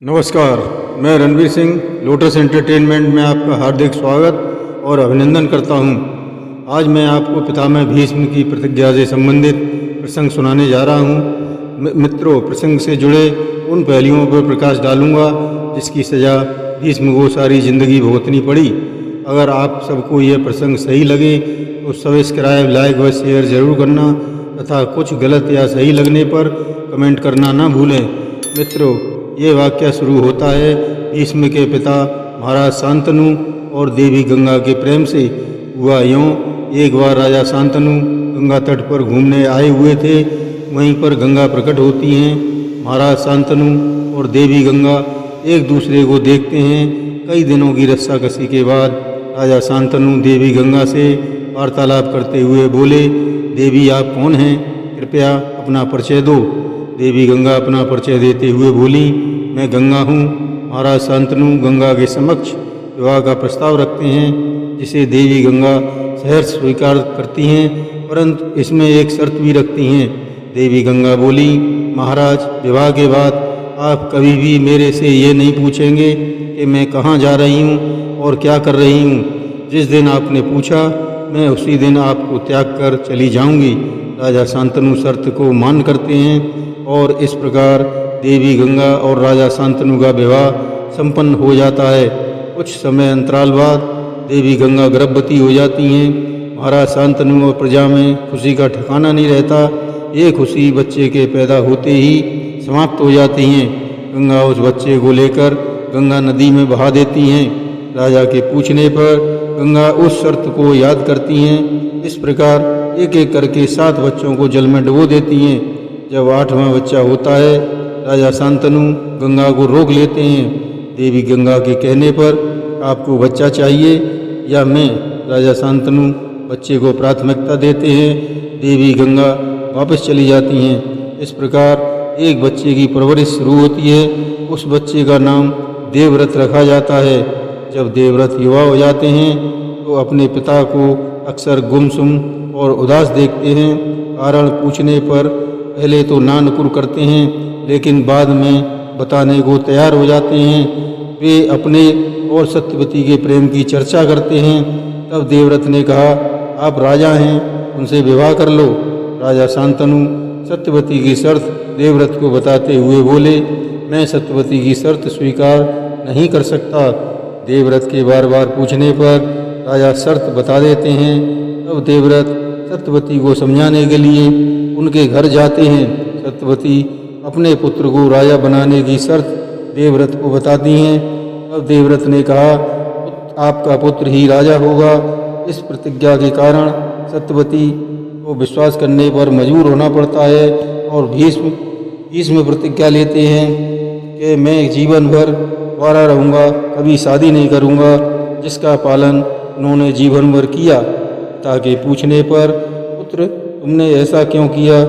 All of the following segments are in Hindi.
नमस्कार, मैं रणवीर सिंह लोटस एंटरटेनमेंट में आपका हार्दिक स्वागत और अभिनंदन करता हूं। आज मैं आपको पितामह भीष्म की प्रतिज्ञा से संबंधित प्रसंग सुनाने जा रहा हूं। मित्रों, प्रसंग से जुड़े उन पहलुओं पर प्रकाश डालूंगा जिसकी सज़ा भीष्म को सारी जिंदगी भुगतनी पड़ी। अगर आप सबको यह प्रसंग सही लगे तो सब्सक्राइब, लाइक व शेयर जरूर करना तथा कुछ गलत या सही लगने पर कमेंट करना ना भूलें। मित्रों, ये वाक्य शुरू होता है भीष्म के पिता महाराज शांतनु और देवी गंगा के प्रेम से। हुआ यूँ, एक बार राजा शांतनु गंगा तट पर घूमने आए हुए थे। वहीं पर गंगा प्रकट होती हैं। महाराज शांतनु और देवी गंगा एक दूसरे को देखते हैं। कई दिनों की रस्साकसी के बाद राजा शांतनु देवी गंगा से वार्तालाप करते हुए बोले, देवी आप कौन हैं? कृपया अपना परिचय दो। देवी गंगा अपना परिचय देते हुए बोली, मैं गंगा हूँ। महाराज शांतनु गंगा के समक्ष विवाह का प्रस्ताव रखते हैं, जिसे देवी गंगा सहर्ष स्वीकार करती हैं, परंतु इसमें एक शर्त भी रखती हैं। देवी गंगा बोली, महाराज विवाह के बाद आप कभी भी मेरे से ये नहीं पूछेंगे कि मैं कहाँ जा रही हूँ और क्या कर रही हूँ। जिस दिन आपने पूछा मैं उसी दिन आपको त्याग कर चली जाऊँगी। राजा शांतनु शर्त को मान करते हैं और इस प्रकार देवी गंगा और राजा शांतनु का विवाह संपन्न हो जाता है। कुछ समय अंतराल बाद देवी गंगा गर्भवती हो जाती हैं। महाराज शांतनु और प्रजा में खुशी का ठिकाना नहीं रहता। ये खुशी बच्चे के पैदा होते ही समाप्त हो जाती हैं। गंगा उस बच्चे को लेकर गंगा नदी में बहा देती हैं। राजा के पूछने पर गंगा उस शर्त को याद करती हैं। इस प्रकार एक एक करके 7 बच्चों को जल में डुबो देती हैं। जब 8वां बच्चा होता है, राजा शांतनु गंगा को रोक लेते हैं। देवी गंगा के कहने पर आपको बच्चा चाहिए या मैं? राजा शांतनु बच्चे को प्राथमिकता देते हैं। देवी गंगा वापस चली जाती हैं। इस प्रकार एक बच्चे की परवरिश शुरू होती है। उस बच्चे का नाम देवव्रत रखा जाता है। जब देवव्रत युवा हो जाते हैं तो अपने पिता को अक्सर गुमसुम और उदास देखते हैं। कारण पूछने पर पहले तो नानुकुर करते हैं, लेकिन बाद में बताने को तैयार हो जाते हैं। वे अपने और सत्यवती के प्रेम की चर्चा करते हैं। तब देवव्रत ने कहा, आप राजा हैं, उनसे विवाह कर लो। राजा शांतनु सत्यवती की शर्त देवव्रत को बताते हुए बोले, मैं सत्यवती की शर्त स्वीकार नहीं कर सकता। देवव्रत के बार बार पूछने पर राजा शर्त बता देते हैं। तब देवव्रत सत्यवती को समझाने के लिए उनके घर जाते हैं। सत्यवती अपने पुत्र को राजा बनाने की शर्त देवव्रत को बताती हैं। तब देवव्रत ने कहा, आपका पुत्र ही राजा होगा। इस प्रतिज्ञा के कारण सत्यवती को विश्वास करने पर मजबूर होना पड़ता है और भीष्म प्रतिज्ञा लेते हैं कि मैं जीवन भर कुंवारा रहूँगा, कभी शादी नहीं करूँगा, जिसका पालन उन्होंने जीवन भर किया। पिता के पूछने पर, पुत्र तुमने ऐसा क्यों किया?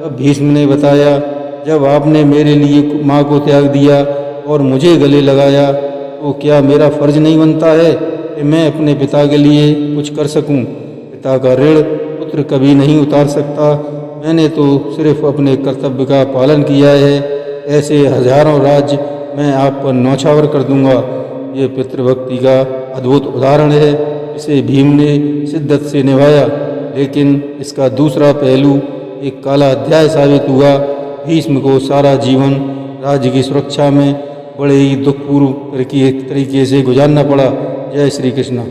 अब भीष्म ने बताया, जब आपने मेरे लिए माँ को त्याग दिया और मुझे गले लगाया तो क्या मेरा फर्ज नहीं बनता है कि मैं अपने पिता के लिए कुछ कर सकूं? पिता का ऋण पुत्र कभी नहीं उतार सकता। मैंने तो सिर्फ अपने कर्तव्य का पालन किया है। ऐसे हजारों राज्य मैं आप पर न्यौछावर कर दूंगा। ये पितृभक्ति का अद्भुत उदाहरण है। इसे भीम ने शिद्दत से निभाया, लेकिन इसका दूसरा पहलू एक काला अध्याय साबित हुआ। भीष्म को सारा जीवन राज्य की सुरक्षा में बड़े ही दुखपूर्ण तरीके से गुजारना पड़ा। जय श्री कृष्ण।